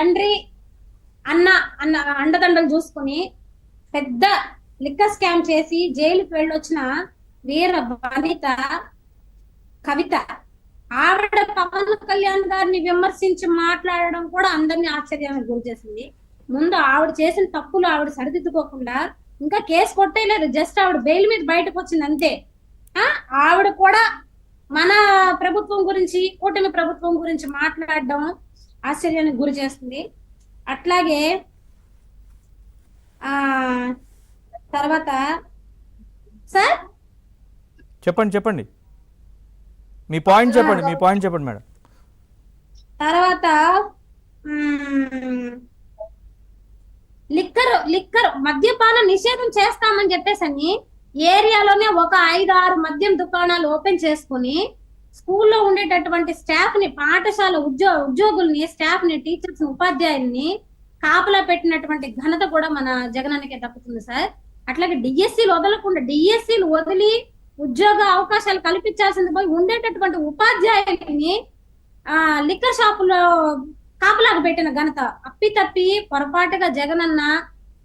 తండ్రి అన్న అన్న అండదండలు చూసుకుని పెద్ద లిక్కర్ స్కామ్ చేసి జైలుకి వెళ్ళొచ్చిన వీర వనిత కవిత, ఆవిడ పవన్ కళ్యాణ్ గారిని విమర్శించి మాట్లాడడం కూడా అందరినీ ఆశ్చర్యానికి గురి చేసింది. ముందు ఆవిడ చేసిన తప్పులు ఆవిడ సరిదిద్దుకోకుండా ఇంకా కేసు కొట్టేయలేదు, జస్ట్ ఆవిడ బెయిల్ మీద బయటకు వచ్చింది అంతే. ఆవిడ కూడా మన ప్రభుత్వం గురించి, కూటమి ప్రభుత్వం గురించి మాట్లాడడం ఆశ్చర్యానికి గురి చేస్తుంది. అట్లాగే ఆ తర్వాత సార్ చెప్పండి చెప్పండి మీ పాయింట్ చెప్పండి మేడం. తర్వాత లిక్కర్ మద్యపాన నిషేధం చేస్తామని చెప్పేసి ఏరియాలోనే ఒక 5-6 మద్యం దుకాణాలు ఓపెన్ చేసుకుని స్కూల్లో ఉండేటటువంటి స్టాఫ్ ని, పాఠశాల ఉద్యోగుల్ని, స్టాఫ్ ని, టీచర్స్, ఉపాధ్యాయుల్ని కాపలా పెట్టినటువంటి ఘనత కూడా మన జగనన్నకే దక్కుతుంది సార్. అట్లాగే డిఎస్సీలు వదలకుండా, డిఎస్సీలు వదిలి ఉద్యోగ అవకాశాలు కల్పించాల్సింది పోయి ఉండేటటువంటి ఉపాధ్యాయుల్ని లిక్కర్ షాపులో కాపలాగా పెట్టిన ఘనత. అప్పి పొరపాటుగా జగనన్న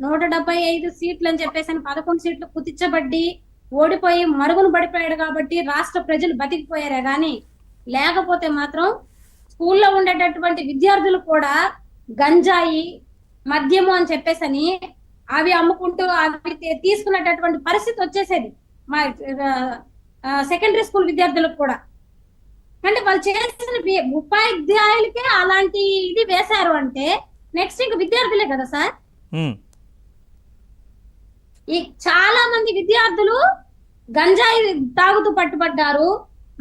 175 సీట్లు అని చెప్పేసి 11 సీట్లు కుదించబడ్డి ఓడిపోయి మరుగున పడిపోయాడు కాబట్టి రాష్ట్ర ప్రజలు బతికిపోయారే గాని, లేకపోతే మాత్రం స్కూల్లో ఉండేటటువంటి విద్యార్థులు కూడా గంజాయి, మద్యము అని చెప్పేసి అవి అమ్ముకుంటూ అవి తీసుకునేటటువంటి పరిస్థితి వచ్చేసేది మా సెకండరీ స్కూల్ విద్యార్థులకు కూడా. అంటే వాళ్ళు చేసిన ఉపాధ్యాయులకే అలాంటి ఇది వేశారు అంటే నెక్స్ట్ ఇంక విద్యార్థులే కదా సార్. ఈ చాలా మంది విద్యార్థులు గంజాయి తాగుతూ పట్టుబడ్డారు,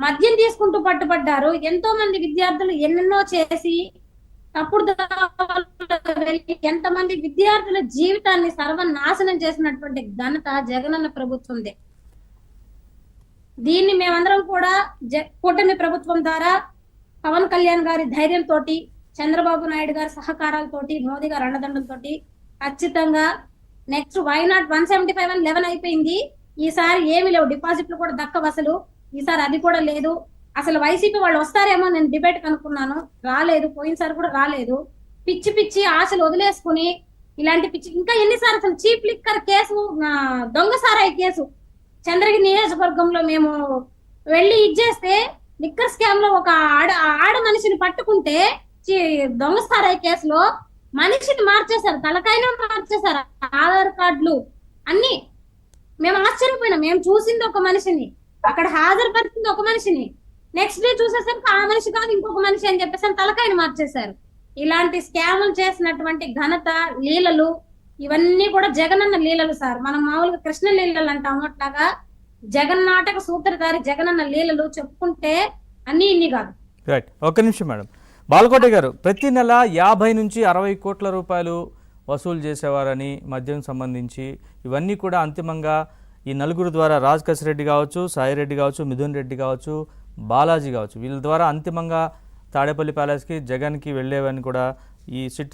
మద్యం తీసుకుంటూ పట్టుబడ్డారు. ఎంతో మంది విద్యార్థులు ఎన్నెన్నో చేసి తప్పుడు వెళ్ళి ఎంతమంది విద్యార్థుల జీవితాన్ని సర్వనాశనం చేసినటువంటి ఘనత జగనన్న ప్రభుత్వందే. దీన్ని మేమందరం కూడా కూటమి ప్రభుత్వం ద్వారా పవన్ కళ్యాణ్ గారి ధైర్యంతో, చంద్రబాబు నాయుడు గారి సహకారాలతోటి, మోదీ గారి అండదండలతోటి ఖచ్చితంగా నెక్స్ట్ వైనాట్ 175 అని 11 అయిపోయింది. ఈసారి ఏమి లేవు, డిపాజిట్లు కూడా దక్కవు అసలు. ఈసారి అది కూడా లేదు. అసలు వైసీపీ వాళ్ళు వస్తారేమో నేను డిబేట్ కనుక్కున్నాను, రాలేదు. పోయినసారి కూడా రాలేదు. పిచ్చి ఆశలు వదిలేసుకుని ఇలాంటి పిచ్చి ఇంకా ఎన్నిసార్లు అసలు చీప్ లిక్కర్ కేసు, దొంగ సారాయి కేసు చంద్రగిరి నియోజకవర్గంలో మేము వెళ్ళి ఇచ్చేస్తే లిక్కర్ స్కామ్ లో ఒక ఆడ మనిషిని పట్టుకుంటే దొంగ సారాయి కేసులో మనిషిని మార్చేశారు, తలకాయన మార్చేశారు, ఆధార్ కార్డులు అన్ని. మేము ఆశ్చర్యపోయినాం. మేము చూసింది ఒక మనిషిని, అక్కడ హాజరుపరిచింది ఒక మనిషిని, నెక్స్ట్ డే చూసేసరికి ఆ మనిషి కాదు ఇంకొక మనిషి అని చెప్పేసి తలకాయని మార్చేశారు. ఇలాంటి స్కాములు చేసినటువంటి ఘనత, లీలలు ఇవన్నీ కూడా జగనన్న లీలలు సార్. మనం మామూలుగా కృష్ణ లీలలు అంటాము, అట్లాగా జగన్నాటక సూత్రధారి జగనన్న లీలలు చెప్పుకుంటే అన్ని ఇన్ని కాదు. రైట్, ఒక్క నిమిషం మేడం. బాలకోట గారు, ప్రతి నెల 50 నుంచి 60 కోట్ల రూపాయలు వసూలు చేసేవారని మద్యం సంబంధించి, ఇవన్నీ కూడా అంతిమంగా ఈ నలుగురు ద్వారా, రాజకేశ్ రెడ్డి కావచ్చు, సాయిరెడ్డి కావచ్చు, మిథున్ రెడ్డి కావచ్చు, బాలాజీ కావచ్చు, వీళ్ళ ద్వారా అంతిమంగా తాడేపల్లి ప్యాలెస్కి, జగన్కి వెళ్ళేవని కూడా ఈ సిట్